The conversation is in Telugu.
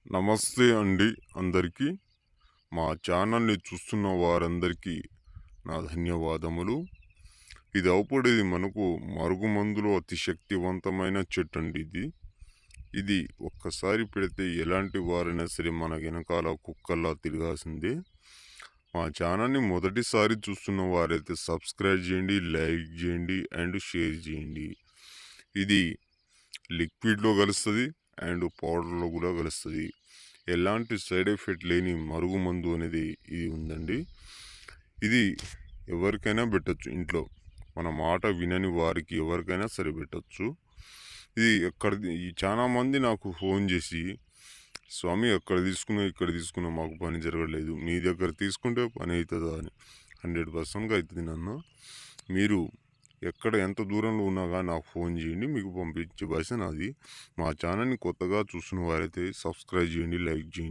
నమస్తే అండి అందరికీ. మా ఛానల్ని చూస్తున్న వారందరికీ నా ధన్యవాదములు. ఇది అవుపడేది మనకు మరుగుమందులో అతి శక్తివంతమైన చెట్టు అండి ఇది ఒక్కసారి పెడితే ఎలాంటి వారైనా సరే మన వెనకాల కుక్కల్లా తిరగాల్సిందే. మా ఛానల్ని మొదటిసారి చూస్తున్న వారైతే సబ్స్క్రైబ్ చేయండి, లైక్ చేయండి అండ్ షేర్ చేయండి. ఇది లిక్విడ్లో కలుస్తుంది అండ్ పౌడర్లో కూడా కలుస్తుంది. ఎలాంటి సైడ్ ఎఫెక్ట్ లేని మరుగుమందు అనేది ఇది ఉందండి. ఇది ఎవరికైనా పెట్టచ్చు ఇంట్లో. మన మాట వినని వారికి ఎవరికైనా సరే పెట్టచ్చు. ఇది చాలా మంది నాకు ఫోన్ చేసి, స్వామి ఎక్కడ తీసుకున్నా మాకు పని జరగలేదు, మీ దగ్గర తీసుకుంటే పని అవుతుందా అని. 100% అవుతుంది నాన్న. మీరు ఎక్కడ ఎంత దూరంలో ఉన్నా కానీ నాకు ఫోన్ చేయండి, మీకు పంపించే బాధ్యత నాది. మా ఛానల్ని కొత్తగా చూసిన వారైతే సబ్స్క్రైబ్ చేయండి, లైక్ చేయండి.